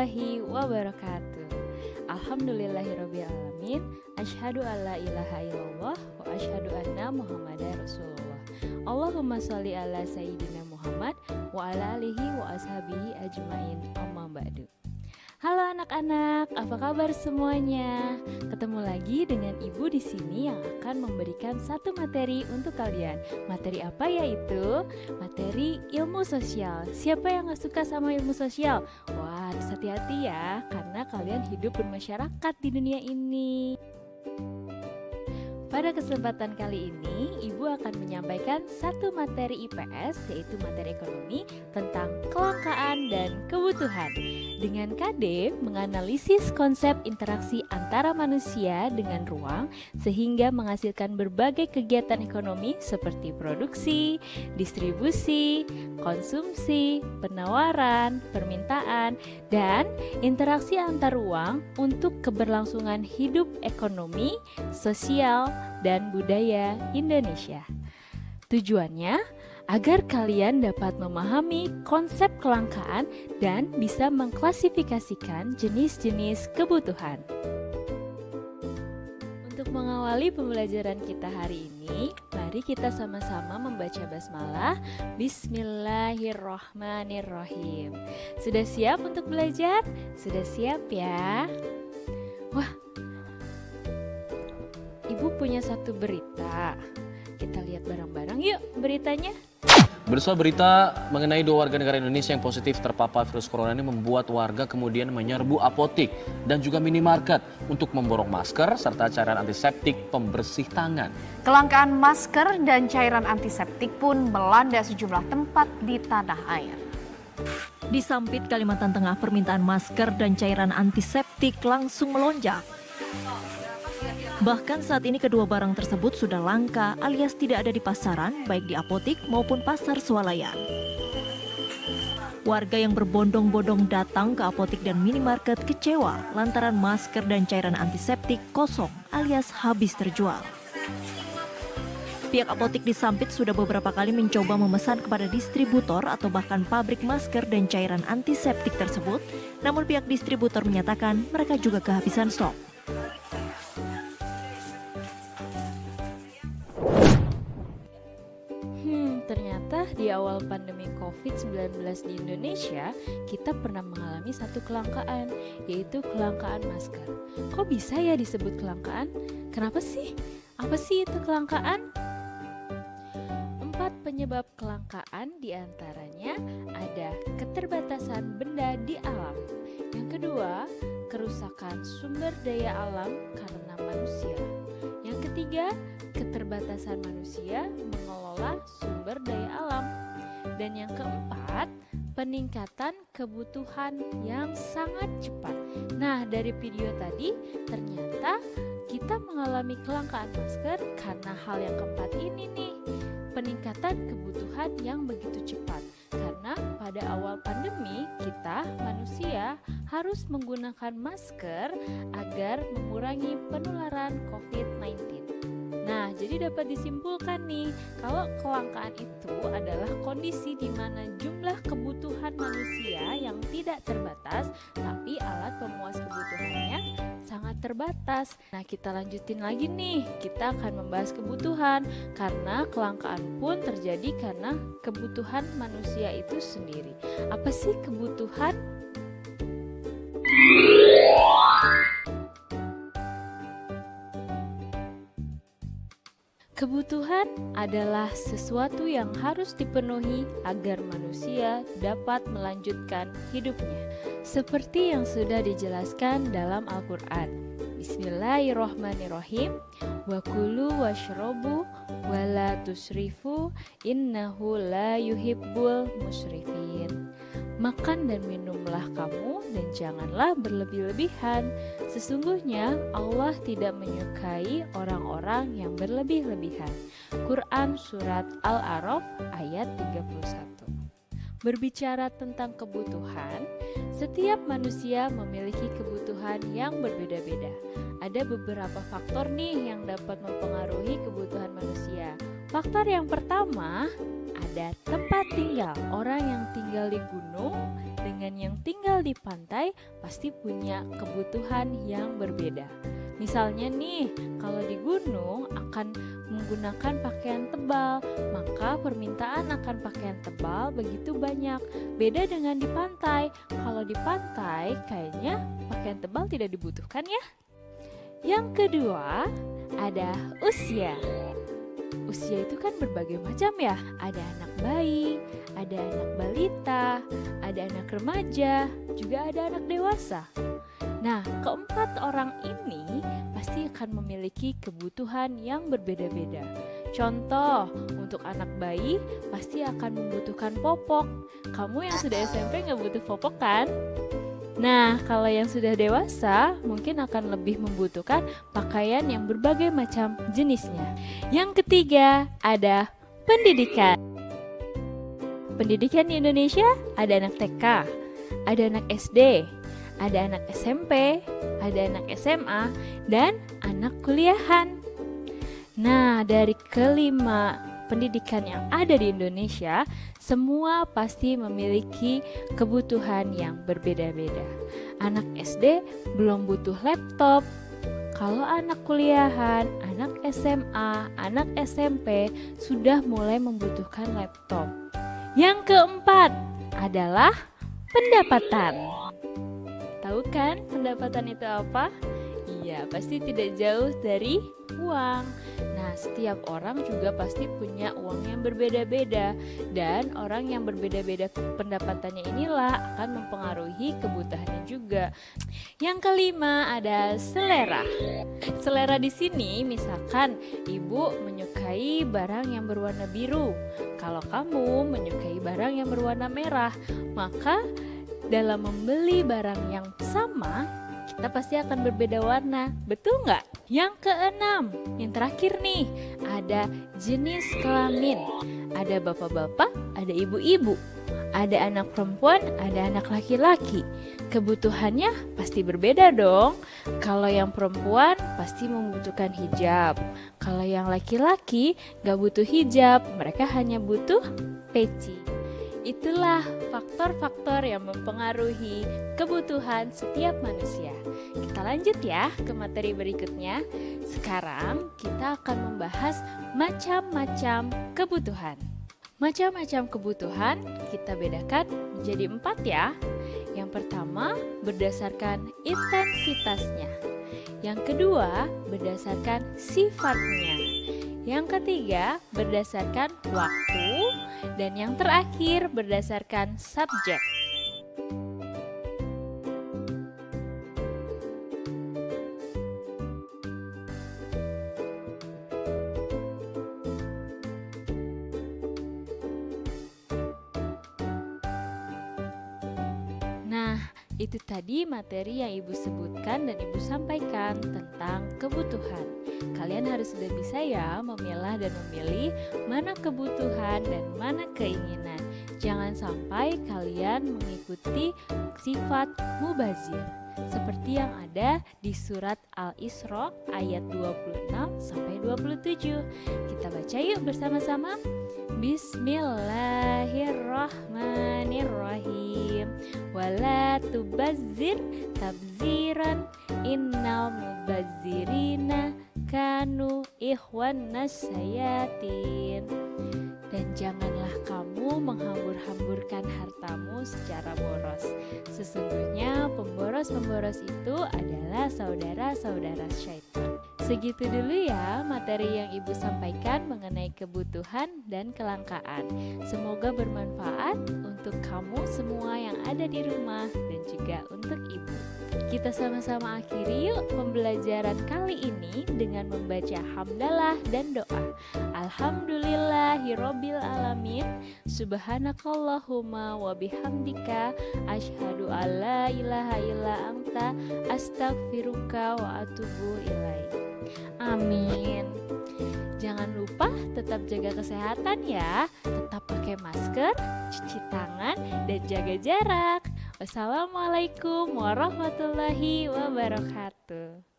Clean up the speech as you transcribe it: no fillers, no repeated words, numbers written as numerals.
warahmatullahi wabarakatuh. Alhamdulillahirrabbilalamin. Asyhadu alla ilaha illallah wa asyhadu anna muhammadar rasulullah. Allahumma sholli ala sayyidina Muhammad wa ala alihi wa ashabihi ajmain, amma ba'du. Halo anak-anak, apa kabar semuanya? Ketemu lagi dengan Ibu di sini yang akan memberikan satu materi untuk kalian. Materi apa yaitu? Materi ilmu sosial. Siapa yang gak suka sama ilmu sosial? Wah, harus hati-hati ya, karena kalian hidup bermasyarakat di dunia ini. Pada kesempatan kali ini, Ibu akan menyampaikan satu materi IPS, yaitu materi ekonomi tentang kelangkaan dan kebutuhan. Dengan KD menganalisis konsep interaksi antara manusia dengan ruang sehingga menghasilkan berbagai kegiatan ekonomi seperti produksi, distribusi, konsumsi, penawaran, permintaan, dan interaksi antar ruang untuk keberlangsungan hidup ekonomi, sosial, dan budaya Indonesia. Tujuannya agar kalian dapat memahami konsep kelangkaan dan bisa mengklasifikasikan jenis-jenis kebutuhan. Untuk mengawali pembelajaran kita hari ini, mari kita sama-sama membaca basmalah. Bismillahirrahmanirrahim. Sudah siap untuk belajar? Sudah siap ya? Wah, Ibu punya satu berita. Kita lihat bareng-bareng yuk beritanya. Bersama berita mengenai 2 warga negara Indonesia yang positif terpapar virus corona ini membuat warga kemudian menyerbu apotik dan juga minimarket untuk memborong masker serta cairan antiseptik pembersih tangan. Kelangkaan masker dan cairan antiseptik pun melanda sejumlah tempat di tanah air. Di Sampit, Kalimantan Tengah, permintaan masker dan cairan antiseptik langsung melonjak. Bahkan saat ini kedua barang tersebut sudah langka alias tidak ada di pasaran, baik di apotik maupun pasar swalayan. Warga yang berbondong-bondong datang ke apotik dan minimarket kecewa lantaran masker dan cairan antiseptik kosong alias habis terjual. Pihak apotik di Sampit sudah beberapa kali mencoba memesan kepada distributor atau bahkan pabrik masker dan cairan antiseptik tersebut, namun pihak distributor menyatakan mereka juga kehabisan stok. Ternyata di awal pandemi COVID-19 di Indonesia, kita pernah mengalami satu kelangkaan, yaitu kelangkaan masker. Kok bisa ya disebut kelangkaan? Kenapa sih? Apa sih itu kelangkaan? 4 penyebab kelangkaan diantaranya ada keterbatasan benda di alam. Yang kedua, kerusakan sumber daya alam karena manusia. Yang ketiga, keterbatasan manusia mengelola sumber daya alam. Dan yang keempat, peningkatan kebutuhan yang sangat cepat. Nah, dari video tadi ternyata kita mengalami kelangkaan masker karena hal yang keempat ini nih, peningkatan kebutuhan yang begitu cepat. Karena pada awal pandemi kita manusia harus menggunakan masker agar mengurangi penularan COVID-19. Nah, jadi dapat disimpulkan nih, kalau kelangkaan itu adalah kondisi di mana jumlah kebutuhan manusia yang tidak terbatas, tapi alat pemuas kebutuhannya sangat terbatas. Nah, kita lanjutin lagi nih, kita akan membahas kebutuhan, karena kelangkaan pun terjadi karena kebutuhan manusia itu sendiri. Apa sih kebutuhan? Kebutuhan adalah sesuatu yang harus dipenuhi agar manusia dapat melanjutkan hidupnya. Seperti yang sudah dijelaskan dalam Al-Quran. Bismillahirrahmanirrahim. Wa kulu washrobu wa la tusrifu innahu la yuhibbul musrifin. Makan dan minumlah kamu dan janganlah berlebih-lebihan. Sesungguhnya Allah tidak menyukai orang-orang yang berlebih-lebihan. Quran Surat Al-A'raf ayat 31. Berbicara tentang kebutuhan, setiap manusia memiliki kebutuhan yang berbeda-beda. ada beberapa faktor nih yang dapat mempengaruhi kebutuhan manusia. Faktor yang pertama, ada tempat tinggal. Orang yang tinggal di gunung dengan yang tinggal di pantai pasti punya kebutuhan yang berbeda. Misalnya nih, kalau di gunung akan menggunakan pakaian tebal, maka permintaan akan pakaian tebal begitu banyak. Beda dengan di pantai. Kalau di pantai kayaknya pakaian tebal tidak dibutuhkan ya. Yang kedua, ada usia. Usia itu kan berbagai macam ya. Ada anak bayi, ada anak balita, ada anak remaja, juga ada anak dewasa. Nah, keempat orang ini pasti akan memiliki kebutuhan yang berbeda-beda. Contoh, untuk anak bayi pasti akan membutuhkan popok. Kamu yang sudah SMP nggak butuh popok kan? Nah, kalau yang sudah dewasa mungkin akan lebih membutuhkan pakaian yang berbagai macam jenisnya. Yang ketiga, ada pendidikan. Pendidikan di Indonesia ada anak TK, ada anak SD, ada anak SMP, ada anak SMA, dan anak kuliahan. Nah, dari kelima pendidikan yang ada di Indonesia, semua pasti memiliki kebutuhan yang berbeda-beda. Anak SD belum butuh laptop. Kalau anak kuliahan, anak SMA, anak SMP sudah mulai membutuhkan laptop. Yang keempat adalah pendapatan. Tahu kan pendapatan itu apa? Iya, pasti tidak jauh dari uang. Nah, setiap orang juga pasti punya uang yang berbeda-beda, dan orang yang berbeda-beda pendapatannya inilah akan mempengaruhi kebutuhannya juga. Yang kelima ada selera. Selera di sini misalkan ibu menyukai barang yang berwarna biru. Kalau kamu menyukai barang yang berwarna merah, maka dalam membeli barang yang sama, kita pasti akan berbeda warna, betul nggak? Yang keenam, yang terakhir nih, ada jenis kelamin. Ada bapak-bapak, ada ibu-ibu, ada anak perempuan, ada anak laki-laki. Kebutuhannya pasti berbeda dong. Kalau yang perempuan pasti membutuhkan hijab. Kalau yang laki-laki nggak butuh hijab, mereka hanya butuh peci. Itulah faktor-faktor yang mempengaruhi kebutuhan setiap manusia. Kita lanjut ya ke materi berikutnya. Sekarang kita akan membahas macam-macam kebutuhan. Macam-macam kebutuhan kita bedakan menjadi 4 ya. Yang pertama berdasarkan intensitasnya. Yang kedua berdasarkan sifatnya. Yang ketiga berdasarkan waktu. Dan yang terakhir berdasarkan subjek. Nah, itu tadi materi yang Ibu sebutkan dan Ibu sampaikan tentang kebutuhan. Kalian harus sudah bisa ya memilah dan memilih mana kebutuhan dan mana keinginan. Jangan sampai kalian mengikuti sifat mubazir seperti yang ada di surat Al-Isra ayat 26 sampai 27. Kita baca yuk bersama-sama. Bismillahirrahmanirrahim. Wala tubazzir tabziran innal mubazzirina kanu ikhwanas sayatin. Dan janganlah kamu menghambur-hamburkan hartamu secara boros. Sesungguhnya pemboros-pemboros itu adalah saudara-saudara syaitan. Segitu dulu ya materi yang Ibu sampaikan mengenai kebutuhan dan kelangkaan. Semoga bermanfaat untuk kamu semua yang ada di rumah dan juga untuk Ibu. Kita sama-sama akhiri yuk pembelajaran kali ini dengan membaca hamdalah dan doa. Alhamdulillahirabbil alamin. Subhanakallahumma wa bihamdika asyhadu alla ilaha illa anta astaghfiruka wa atubu ilaik. Amin. Jangan lupa tetap jaga kesehatan ya. Tetap pakai masker, cuci tangan, dan jaga jarak. Wassalamualaikum warahmatullahi wabarakatuh.